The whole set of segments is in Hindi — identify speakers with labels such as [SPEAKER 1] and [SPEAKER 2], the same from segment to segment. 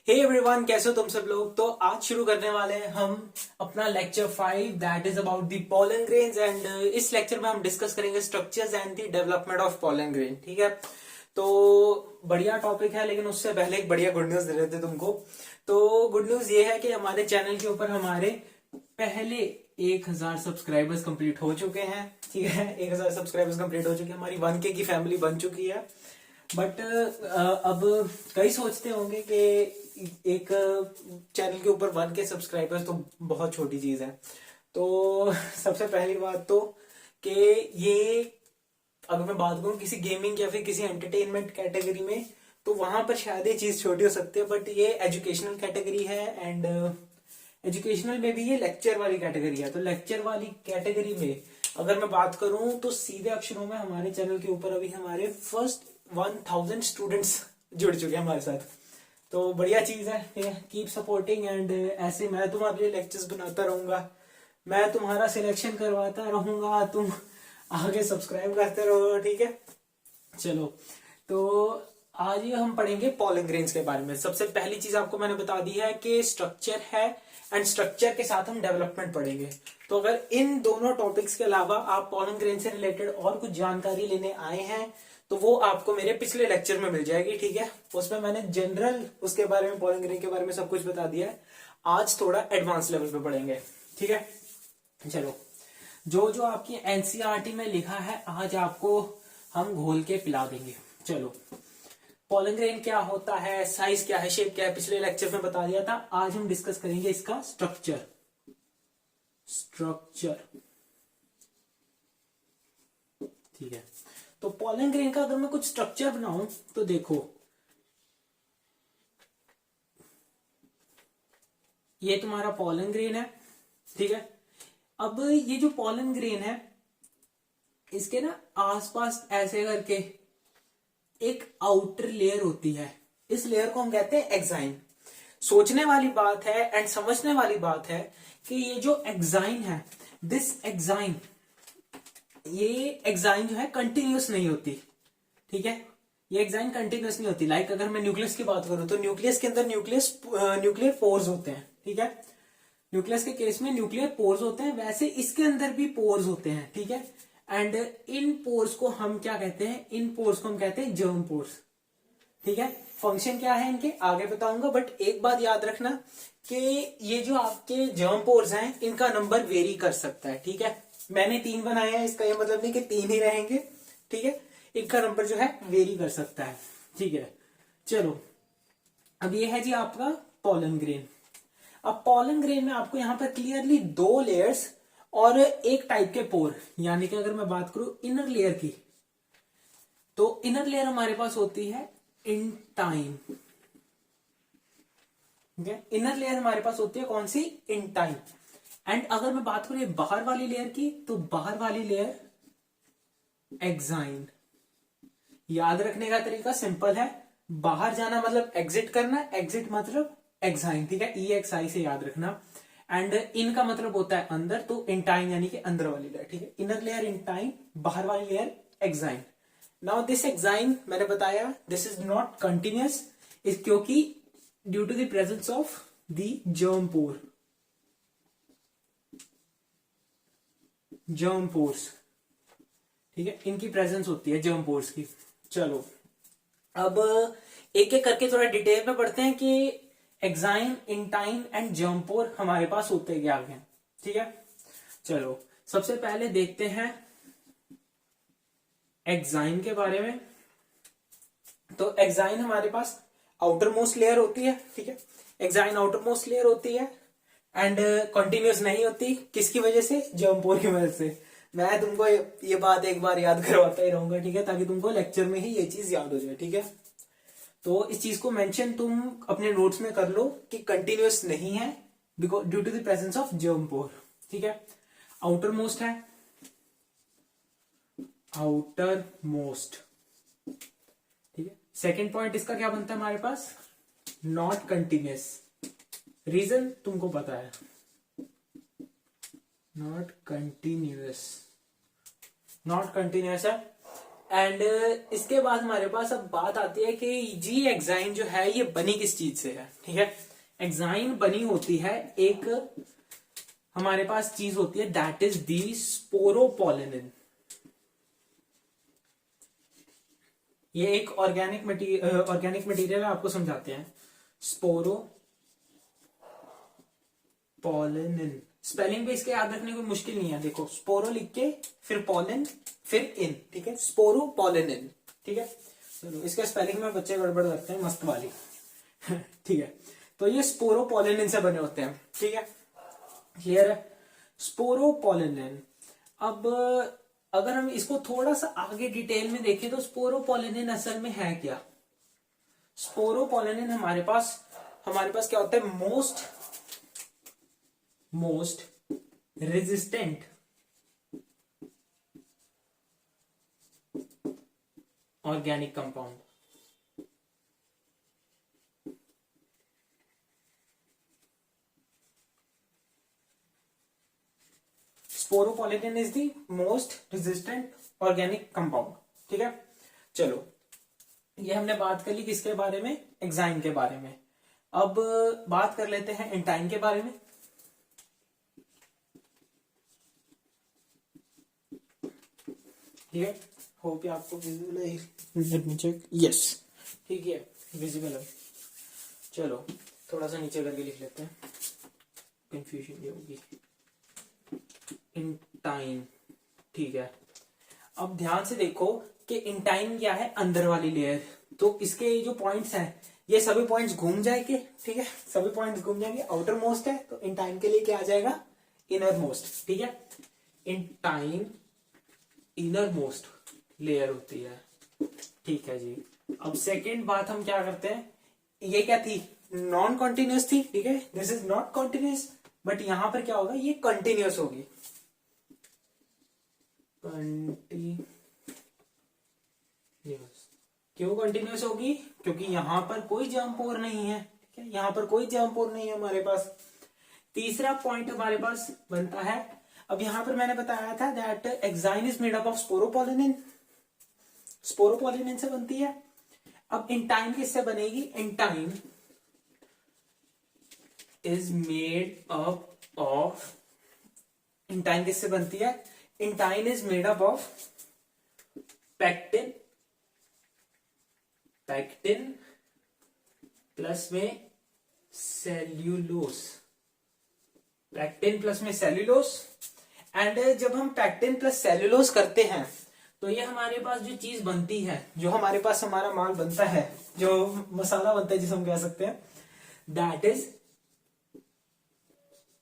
[SPEAKER 1] हे एवरीवन, कैसे हो तुम सब लोग। तो आज शुरू करने वाले हैं हम अपना lecture 5 that is about the pollen grains. And इस लेक्चर में हम डिस्कस करेंगे structures and the development of pollen grain. ठीक है, तो बढ़िया टॉपिक है, लेकिन उससे पहले एक बढ़िया गुड न्यूज दे रहे थे तुमको। तो गुड न्यूज ये है कि हमारे चैनल के ऊपर हमारे पहले 1000 सब्सक्राइबर्स कंप्लीट हो चुके हैं। ठीक है, 1000 सब्सक्राइबर्स कंप्लीट हो चुके हैं, हमारी 1K की फैमिली बन चुकी है। बट अब कई सोचते होंगे कि एक चैनल के ऊपर 1K सब्सक्राइबर्स तो बहुत छोटी चीज है। तो सबसे पहली बात तो कि ये अगर मैं बात करूं किसी गेमिंग या फिर किसी एंटरटेनमेंट कैटेगरी में, तो वहां पर शायद ये चीज छोटी हो सकती है, बट ये एजुकेशनल कैटेगरी है। एंड एजुकेशनल में भी ये लेक्चर वाली कैटेगरी है। तो लेक्चर वाली कैटेगरी में अगर मैं बात करूं तो सीधे अक्षरों में हमारे चैनल के ऊपर अभी हमारे फर्स्ट 1000 स्टूडेंट्स जुड़ चुके हैं हमारे साथ। तो बढ़िया चीज है, कीप सपोर्टिंग। एंड ऐसे मैं तुम्हारे लिए लेक्चर्स बनाता रहूंगा, मैं तुम्हारा सिलेक्शन करवाता रहूंगा, तुम आगे सब्सक्राइब करते रहो। ठीक है, चलो तो आज ये हम पढ़ेंगे पोलन ग्रेन्स के बारे में। सबसे पहली चीज आपको मैंने बता दी है कि स्ट्रक्चर है, एंड स्ट्रक्चर के साथ हम डेवलपमेंट पढ़ेंगे। तो अगर इन दोनों टॉपिक्स के अलावा आप पोलन ग्रेन से रिलेटेड और कुछ जानकारी लेने आए हैं तो वो आपको मेरे पिछले लेक्चर में मिल जाएगी। ठीक है, उसमें मैंने जनरल उसके बारे में, पोलन ग्रेन के बारे में सब कुछ बता दिया है। आज थोड़ा एडवांस लेवल पे पढ़ेंगे। ठीक है, चलो जो जो आपकी एनसीईआरटी में लिखा है आज आपको हम घोल के पिला देंगे। चलो, पोलन ग्रेन क्या होता है, साइज क्या है, शेप क्या है, पिछले लेक्चर में बता दिया था। आज हम डिस्कस करेंगे इसका स्ट्रक्चर। ठीक है, तो पोलन ग्रेन का अगर मैं कुछ स्ट्रक्चर बनाऊं तो देखो, ये तुम्हारा पोलन ग्रेन है। ठीक है, अब ये जो पोलन ग्रेन है इसके ना आसपास ऐसे करके एक आउटर लेयर होती है। इस लेयर को हम कहते हैं एक्साइन। सोचने वाली बात है एंड समझने वाली बात है कि ये जो एक्साइन है, दिस एक्साइन, ये एक्साइन जो है कंटिन्यूस नहीं होती। ठीक है, ये एक्साइन कंटिन्यूस नहीं होती। लाइक अगर मैं न्यूक्लियस की बात करूं तो न्यूक्लियस के अंदर न्यूक्लियर पोर्स होते हैं। ठीक है, न्यूक्लियस के केस में न्यूक्लियर पोर्स होते हैं, वैसे इसके अंदर भी पोर्स होते हैं। ठीक है, एंड इन पोर्स को हम क्या कहते हैं, इन पोर्स को हम कहते हैं जर्म पोर्स। ठीक है, फंक्शन क्या है इनके आगे बताऊंगा, बट एक बात याद रखना कि ये जो आपके जर्म पोर्स हैं इनका नंबर वेरी कर सकता है। ठीक है, मैंने 3 बनाए हैं, इसका ये मतलब नहीं कि 3 ही रहेंगे। ठीक है, इनका नंबर जो है वेरी कर सकता है। ठीक है, चलो अब ये है जी आपका पोलन ग्रेन। अब पोलन ग्रेन में आपको यहां पर क्लियरली 2 लेयर्स और एक टाइप के पोर, यानी कि अगर मैं बात करूं इनर लेयर की, तो इनर लेयर हमारे पास होती है इंटाइन। ठीक है, इनर लेयर हमारे पास होती है कौन सी, इंटाइन। एंड अगर मैं बात करूं बाहर वाली लेयर की, तो बाहर वाली लेयर एक्साइन। याद रखने का तरीका सिंपल है, बाहर जाना मतलब एग्जिट करना, एग्जिट मतलब एक्साइन। ठीक है, EXI से याद रखना। एंड इन का मतलब होता है अंदर, तो इंटाइन यानी कि अंदर वाली लेयर। ठीक है, इनर लेयर इंटाइन, बाहर वाली layer exine. Now this exine मैंने बताया this is not continuous, is क्योंकि due to the presence of the germ pore, germ pores. ठीक है, इनकी प्रेजेंस होती है जर्म पोर्स की। चलो अब एक एक करके थोड़ा डिटेल में पढ़ते हैं कि एक्साइन, इंटाइन एंड जर्म पोर हमारे पास होते क्या हैं। ठीक है, चलो सबसे पहले देखते हैं एक्साइन के बारे में। तो एक्साइन हमारे पास आउटर मोस्ट लेयर होती है। ठीक है, एक्साइन आउटर मोस्ट लेयर होती है एंड कंटिन्यूस नहीं होती। किसकी वजह से, जर्म पोर की वजह से। मैं तुमको ये बात एक बार याद करवाता ही रहूंगा। ठीक है, ताकि तुमको लेक्चर में ही ये चीज याद हो जाए। ठीक है, तो इस चीज को मेंशन तुम अपने नोट्स में कर लो कि कंटिन्यूअस नहीं है because due to the presence of germ pore. ठीक है, आउटर मोस्ट है, आउटर मोस्ट। ठीक है, सेकेंड पॉइंट इसका क्या बनता है हमारे पास, नॉट कंटिन्यूअस। रीजन तुमको पता है, नॉट कंटिन्यूअस। नॉट कंटिन्यूअस है एंड इसके बाद हमारे पास अब बात आती है कि जी एग्जाइन जो है ये बनी किस चीज से है, ठीक है। एग्जाइन बनी होती है, एक हमारे पास चीज होती है दैट इज दी स्पोरोपोलिनिन। ये एक ऑर्गेनिक मटेरियल है, आपको समझाते हैं। स्पोरोपोलिनिन, स्पेलिंग भी इसके याद रखने को मुश्किल नहीं है। देखो स्पोरो लिख के फिर पोलिन फिर इन, ठीक है, स्पोरोपोलिनिन, ठीक है। चलो इसके स्पेलिंग में बच्चे गड़बड़ करते हैं मस्त वाली ठीक है। तो ये स्पोरोपोलिनिन से बने होते हैं, ठीक है, क्लियर है। स्पोरोपोलिनिन, अब अगर हम इसको थोड़ा सा आगे डिटेल में देखें तो स्पोरोपोलिनिन असल में है क्या। स्पोरोपोलिनिन हमारे पास क्या होता है, most resistant organic compound. Sporopollenin is the most resistant organic compound, ठीक है। चलो ये हमने बात कर ली किसके बारे में, एग्जाइन के बारे में। अब बात कर लेते हैं एंटाइन के बारे में। ठीक है, होप ये आपको विजिबल है, लेट मी चेक, यस ठीक है विजिबल है। चलो थोड़ा सा नीचे करके लिख लेते हैं, कंफ्यूजन ये होगी। इंटाइन, ठीक है। अब ध्यान से देखो कि इंटाइन क्या है, अंदर वाली लेयर। तो इसके जो पॉइंट्स हैं ये सभी पॉइंट्स घूम जाएंगे, ठीक है, सभी पॉइंट्स घूम जाएंगे। आउटर मोस्ट है तो इंटाइन के लिए क्या आ जाएगा, इनर मोस्ट, ठीक है। इंटाइन इनर मोस्ट लेयर होती है, ठीक है जी। अब सेकेंड बात हम क्या करते हैं, ये क्या थी, नॉन कॉन्टिन्यूस थी, ठीक है, this is not continuous, but यहां पर क्या होगा, ये कंटिन्यूस होगी। क्यों कंटिन्यूस होगी, क्योंकि यहां पर कोई जर्म पोर नहीं है, ठीक है, यहां पर कोई जर्म पोर नहीं है हमारे पास। तीसरा पॉइंट हमारे पास बनता है, अब यहां पर मैंने बताया था that exine is made up of sporopollenin, sporopollenin से बनती है। अब इंटाइन किससे बनेगी, intine is made up of, intine किससे बनती है, intine is made up of pectin, pectin plus में सेल्यूलोस, पैक्टिन प्लस में सेल्यूलोस। एंड जब हम पैक्टिन प्लस सेल्यूलोस करते हैं तो ये हमारे पास जो चीज बनती है, जो हमारे पास हमारा माल बनता है, जो मसाला बनता है जिसे हम कह सकते हैं, दैट इज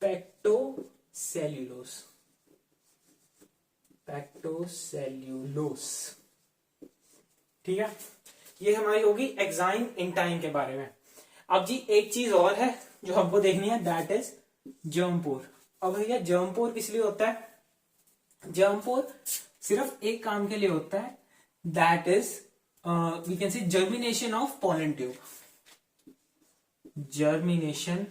[SPEAKER 1] पैक्टोसेल्यूलोस, पैक्टोसेल्यूलोस, ठीक है। ये हमारी होगी एक्साइन इंटाइन के बारे में। अब जी एक चीज और है जो हमको देखनी है, दैट इज जर्मपोर। अब भैया जर्मपोर किस लिए होता है, जर्मपोर सिर्फ एक काम के लिए होता है, that is we can say germination of pollen tube, germination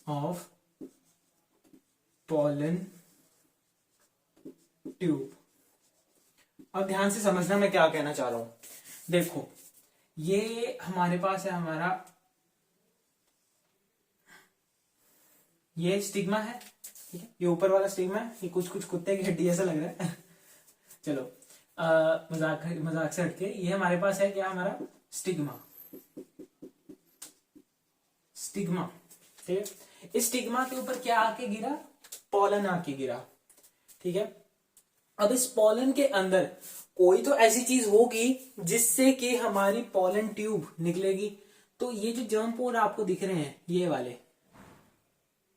[SPEAKER 1] of pollen tube. अब ध्यान से समझना मैं क्या कहना चाह रहा हूं। देखो ये हमारे पास है, हमारा ये स्टिग्मा है, ठीक है, ये ऊपर वाला स्टिग्मा है, ये कुछ कुत्ते की हड्डी ऐसा लग रहा है चलो मजाक से हटके, ये हमारे पास है क्या, हमारा स्टिग्मा, स्टिग्मा, ठीक है। इस स्टिग्मा के ऊपर क्या आके गिरा, पॉलन आके गिरा, ठीक है। अब इस पॉलन के अंदर कोई तो ऐसी चीज होगी जिससे कि हमारी पॉलन ट्यूब निकलेगी। तो ये जो जर्म पोर आपको दिख रहे हैं ये वाले,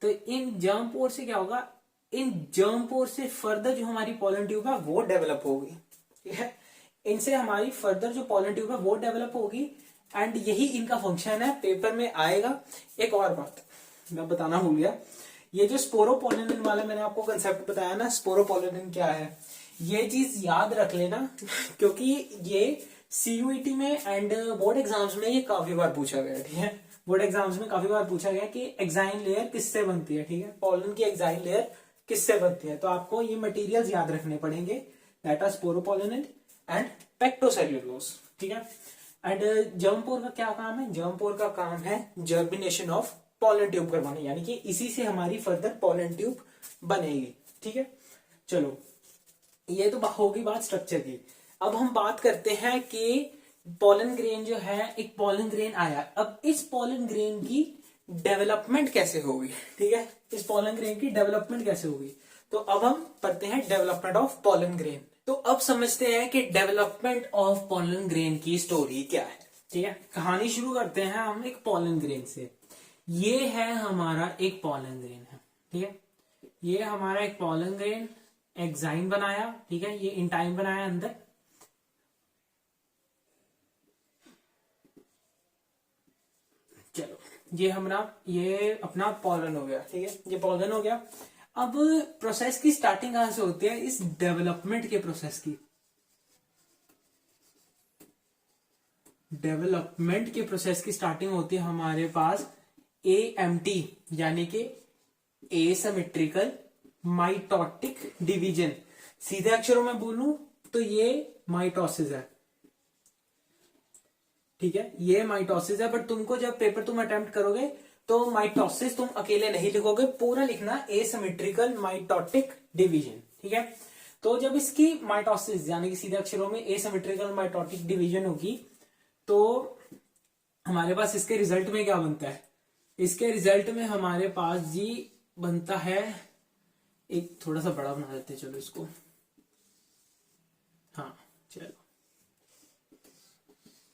[SPEAKER 1] तो इन जर्म पोर से क्या होगा, इन जर्म पोर से फर्दर जो हमारी पॉलन ट्यूब है वो डेवलप होगी, ठीक है। इनसे हमारी फर्दर जो पॉलन ट्यूब है वो डेवलप होगी, एंड यही इनका फंक्शन है, पेपर में आएगा। एक और बात मैं बताना भूल गया, ये जो स्पोरोपोलिनिन वाला मैंने आपको कंसेप्ट बताया ना, स्पोरोपोलिनिन क्या है, ये चीज याद रख लेना क्योंकि ये सीयूईटी में एंड बोर्ड एग्जाम्स में ये काफी बार पूछा गया, ठीक है। बोर्ड एग्जाम्स में काफी बार पूछा गया कि एक्साइन लेयर किससे बनती है, ठीक है, पॉलन की एक्साइन लेयर किससे बनती है, तो आपको ये मटेरियल्स याद रखने पड़ेंगे, दैट आर स्पोरोपोलिन एंड पेक्टोसेल्यूलोज, ठीक है। एंड जर्मपोर का क्या काम है, जर्मपोर का काम है जर्मिनेशन ऑफ पॉलन ट्यूब करवाना, यानी कि इसी से हमारी फर्दर पॉलन ट्यूब बनेगी, ठीक है। चलो ये तो होगी बात स्ट्रक्चर की। अब हम बात करते हैं कि पॉलन ग्रेन जो है, एक पॉलन ग्रेन आया, अब इस पॉलन ग्रेन की डेवलपमेंट कैसे होगी, ठीक है, इस पॉलन ग्रेन की डेवलपमेंट कैसे होगी। तो अब हम पढ़ते हैं डेवलपमेंट ऑफ पॉलन ग्रेन। तो अब समझते हैं कि डेवलपमेंट ऑफ पॉलन ग्रेन की स्टोरी क्या है, ठीक है। कहानी शुरू करते हैं हम एक पॉलन ग्रेन से। ये है हमारा एक पॉलन ग्रेन है, ठीक है, ये हमारा एक पॉलन ग्रेन, एक्साइन बनाया, ठीक है, ये इंटाइन बनाया अंदर, चलो ये अपना पॉलन हो गया, ठीक है, ये पॉलन हो गया। अब प्रोसेस की स्टार्टिंग कहां से होती है, इस डेवलपमेंट के प्रोसेस की, डेवलपमेंट के प्रोसेस की स्टार्टिंग होती है हमारे पास AMT यानी कि एसिमेट्रिकल माइटोटिक डिवीजन। सीधे अक्षरों में बोलूं तो ये माइटोसिस है, ठीक है, ये माइटोसिस है। बट तुमको जब पेपर तुम अटेम्प्ट करोगे तो माइटोसिस तुम अकेले नहीं लिखोगे, पूरा लिखना एसिमेट्रिकल माइटोटिक डिवीजन, ठीक है। तो जब इसकी माइटोसिस यानी कि सीधे अक्षरों में एसिमेट्रिकल माइटोटिक डिवीजन होगी तो हमारे पास इसके रिजल्ट में क्या बनता है, इसके रिजल्ट में हमारे पास जी बनता है, एक थोड़ा सा बड़ा बना देते हैं, चलो इसको, हाँ चलो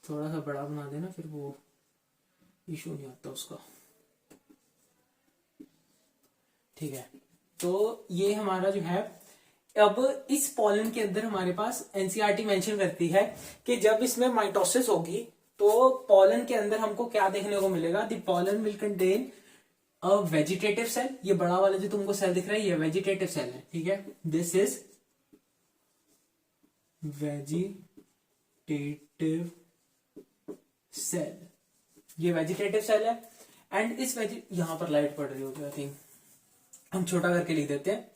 [SPEAKER 1] थोड़ा सा बड़ा बना देना, फिर वो इशू नहीं आता उसका, ठीक है। तो ये हमारा जो है, अब इस पॉलन के अंदर हमारे पास एनसीईआरटी मेंशन करती है कि जब इसमें माइटोसिस होगी तो पॉलन के अंदर हमको क्या देखने को मिलेगा, the pollen will contain a vegetative cell, ये बड़ा वाला जो तुमको सेल दिख रहा है ये वेजिटेटिव सेल है, ठीक है, दिस इज वेजिटेटिव सेल, ये वेजिटेटिव सेल है। एंड इस यहां पर लाइट पड़ रही होगी आई थिंक, हम छोटा करके लिख देते हैं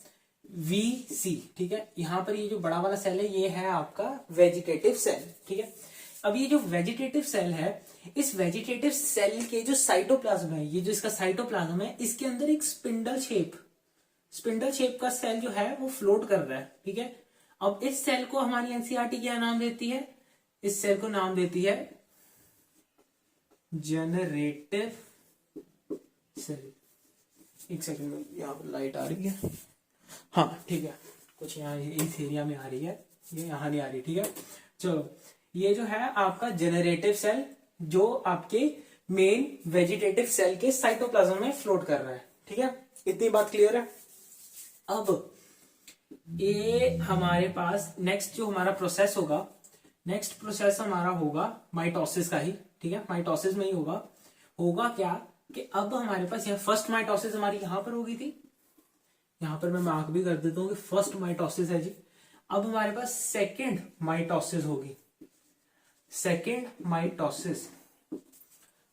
[SPEAKER 1] VC, ठीक है। यहां पर ये जो बड़ा वाला सेल है ये है आपका वेजिटेटिव सेल, ठीक है। अब ये जो वेजिटेटिव सेल है, इस वेजिटेटिव सेल के जो साइटोप्लाज्म है, ये जो इसका साइटोप्लाज्म है, इसके अंदर एक स्पिंडल शेप का सेल जो है वो फ्लोट कर रहा है, ठीक है। अब इस सेल को हमारी एनसीईआरटी क्या नाम देती है, इस सेल को नाम देती है जनरेटिव सेल। एक सेकंड में, यहाँ पर लाइट आ रही है, हाँ ठीक है, कुछ यहाँ इस एरिया में आ रही है, ये यहाँ नहीं आ रही, ठीक है। चलो ये जो है आपका जनरेटिव सेल जो आपके मेन वेजिटेटिव सेल के साइटोप्लाज्म में फ्लोट कर रहा है, ठीक है, इतनी बात क्लियर है। अब ये हमारे पास नेक्स्ट जो हमारा प्रोसेस होगा, नेक्स्ट प्रोसेस हमारा होगा माइटोसिस का ही, ठीक है, माइटोसिस में ही होगा क्या कि अब हमारे पास यह फर्स्ट माइटोसिस हमारी यहां पर होगी थी, यहां पर मैं मार्क भी कर देता हूं कि फर्स्ट माइटोसिस है जी। अब हमारे पास सेकेंड माइटोसिस होगी, सेकेंड माइटोसिस,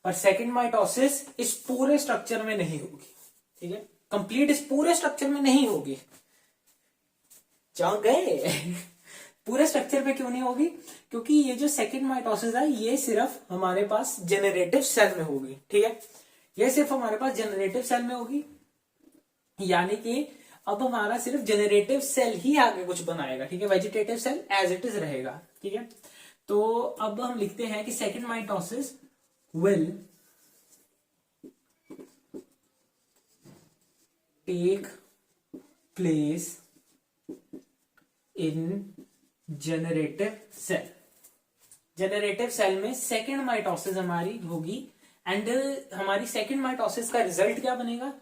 [SPEAKER 1] और सेकेंड माइटोसिस इस पूरे स्ट्रक्चर में नहीं होगी, ठीक है, कंप्लीट इस पूरे स्ट्रक्चर में नहीं होगी, जहां गए पूरे स्ट्रक्चर में क्यों नहीं होगी, क्योंकि ये जो सेकेंड माइटोसिस है ये सिर्फ हमारे पास जेनरेटिव सेल में होगी, ठीक है, ये सिर्फ हमारे पास जेनरेटिव सेल में होगी, यानी कि अब हमारा सिर्फ जेनरेटिव सेल ही आगे कुछ बनाएगा, ठीक है, vegetative cell as it is रहेगा, ठीक है। तो अब हम लिखते हैं कि second mitosis will take place in generative cell, generative cell में सेकेंड माइटोसिस हमारी होगी। एंड हमारी सेकेंड माइटोसिस का रिजल्ट क्या बनेगा,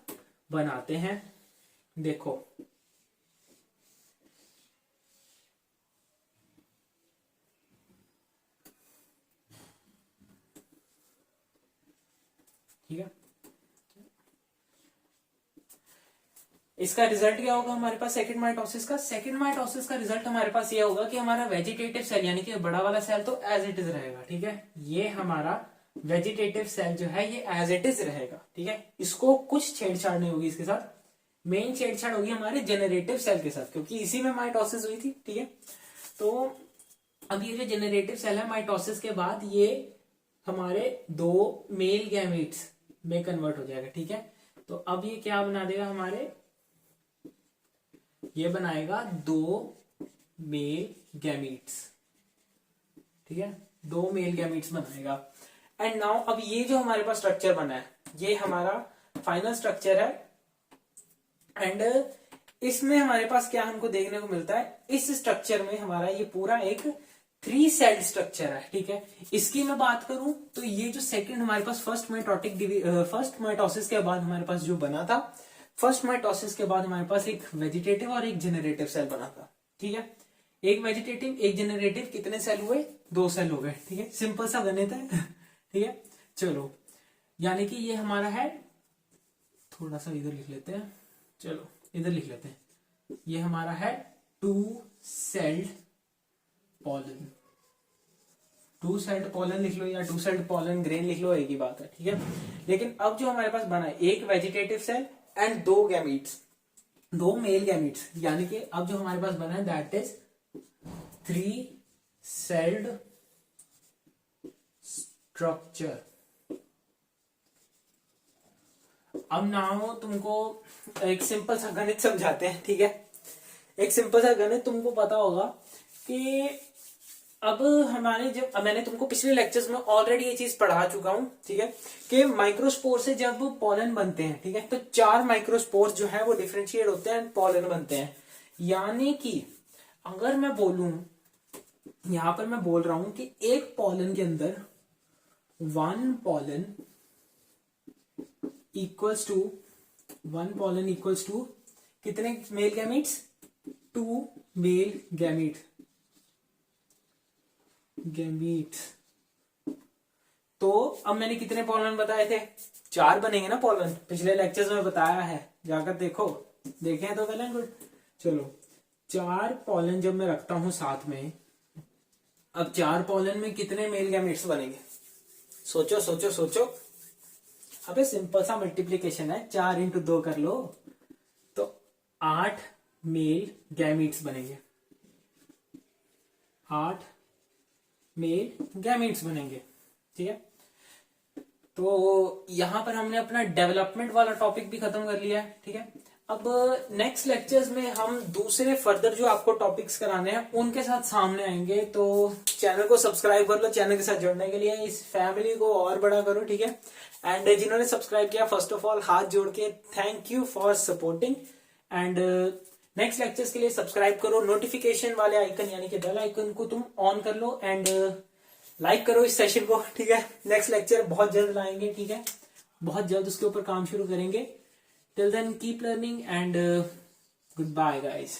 [SPEAKER 1] बनाते हैं, देखो ठीक है, इसका रिजल्ट क्या होगा हमारे पास सेकेंड माइटोसिस का, सेकेंड माइटोसिस का रिजल्ट हमारे पास ये होगा कि हमारा वेजिटेटिव सेल यानी कि बड़ा वाला सेल तो एज इट इज रहेगा, ठीक है, ये हमारा वेजिटेटिव सेल जो है ये एज इट इज रहेगा, ठीक है, इसको कुछ छेड़छाड़ नहीं होगी इसके साथ, मेन छेड़छाड़ होगी हमारे जेनरेटिव सेल के साथ, क्योंकि इसी में माइटोसिस हुई थी, ठीक है। तो अब ये जो जेनरेटिव सेल है, माइटोसिस के बाद ये हमारे दो मेल गैमेट्स में कन्वर्ट हो जाएगा, ठीक है। तो अब ये क्या बना देगा हमारे, ये बनाएगा दो मेल गैमेट्स, ठीक है, दो मेल गैमेट्स बनाएगा। एंड नाउ अब ये जो हमारे पास स्ट्रक्चर बना है, ये हमारा फाइनल स्ट्रक्चर है। एंड इसमें हमारे पास क्या हमको देखने को मिलता है, इस स्ट्रक्चर में हमारा ये पूरा एक 3 सेल स्ट्रक्चर है, ठीक है। इसकी मैं बात करूं तो ये जो सेकंड हमारे पास फर्स्ट माइटोसिस के बाद हमारे पास जो बना था, फर्स्ट माइटोसिस के बाद हमारे पास एक वेजिटेटिव और एक जेनरेटिव सेल बना था, ठीक है। एक वेजिटेटिव एक जेनरेटिव, कितने सेल हुए, 2 सेल हो गए, ठीक है। सिंपल सा गणित है ठीक है। चलो, यानी कि ये हमारा है, थोड़ा सा इधर लिख लेते हैं, चलो इधर लिख लेते हैं, ये हमारा है 2 सेल्ड पॉलन, 2 सेल्ड पॉलन लिख लो या 2 सेल्ड पॉलन ग्रेन लिख लो, एक ही बात है, ठीक है। लेकिन अब जो हमारे पास बना है, एक vegetative cell and 2 gametes, 2 male gametes, यानी कि अब जो हमारे पास बना है दैट इज 3 सेल्ड स्ट्रक्चर। अब नाउ तुमको एक सिंपल सा गणित समझाते हैं, ठीक है। एक सिंपल सा गणित तुमको पता होगा कि अब हमारे जब मैंने तुमको पिछले लेक्चर्स में ऑलरेडी ये चीज पढ़ा चुका हूं, ठीक है, कि माइक्रोस्पोर से जब पॉलन बनते हैं, ठीक है, तो 4 माइक्रोस्पोर जो है वो डिफरेंशिएट होते हैं, पॉलन बनते हैं। यानी कि अगर मैं बोलूं, यहां पर मैं बोल रहा हूं कि एक पॉलन के अंदर 1 पॉलन इक्वल्स टू कितने मेल गैमीट्स, 2 मेल गैमीट्स। तो अब मैंने कितने पॉलन बताए थे, 4 बनेंगे ना पॉलन, पिछले लेक्चर्स में बताया है, जाकर देखो, देखे हैं तो वेल एंड गुड। चलो 4 पॉलन जब मैं रखता हूं साथ में, अब 4 पॉलन में कितने मेल गैमीट्स बनेंगे, सोचो सोचो सोचो। अबे सिंपल सा मल्टीप्लीकेशन है, 4 इंटू 2 कर लो, तो 8 मेल गैमीट्स बनेंगे, 8 मेल गैमीट्स बनेंगे, ठीक है। तो यहां पर हमने अपना डेवलपमेंट वाला टॉपिक भी खत्म कर लिया है, ठीक है। अब नेक्स्ट लेक्चर्स में हम दूसरे फर्दर जो आपको टॉपिक्स कराने हैं उनके साथ सामने आएंगे। तो चैनल को सब्सक्राइब कर लो, चैनल के साथ जुड़ने के लिए इस फैमिली को और बड़ा करो, ठीक है। एंड जिन्होंने सब्सक्राइब किया, फर्स्ट ऑफ ऑल हाथ जोड़ के thank you for supporting. And next lectures के लिए सब्सक्राइब करो, नोटिफिकेशन वाले आइकन यानी कि बेल आइकन को तुम ऑन कर लो, एंड लाइक करो इस सेशन को, ठीक है। नेक्स्ट लेक्चर बहुत जल्द लाएंगे, ठीक है, बहुत जल्द उसके ऊपर काम शुरू करेंगे। Till then keep learning and goodbye guys.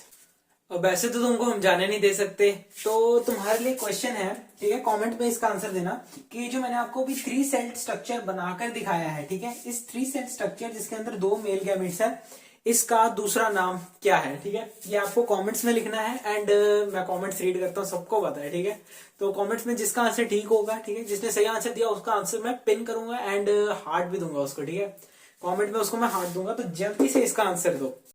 [SPEAKER 1] अब वैसे तो तुमको हम जाने नहीं दे सकते, तो तुम्हारे लिए क्वेश्चन है, ठीक है, कमेंट में इसका आंसर देना कि जो मैंने आपको भी 3 सेल स्ट्रक्चर बनाकर दिखाया है, ठीक है, इस 3 सेल स्ट्रक्चर जिसके अंदर 2 मेल गैमेट्स है, इसका दूसरा नाम क्या है, ठीक है। ये आपको कमेंट्स में लिखना है, एंड मैं कमेंट्स रीड करता हूँ, सबको पता है, ठीक है। तो कमेंट्स में जिसका आंसर ठीक होगा, ठीक है, जिसने सही आंसर दिया उसका आंसर मैं पिन करूंगा एंड हार्ट भी दूंगा उसको, ठीक है। कमेंट में उसको मैं हार्ट दूंगा, तो जल्दी से इसका आंसर दो।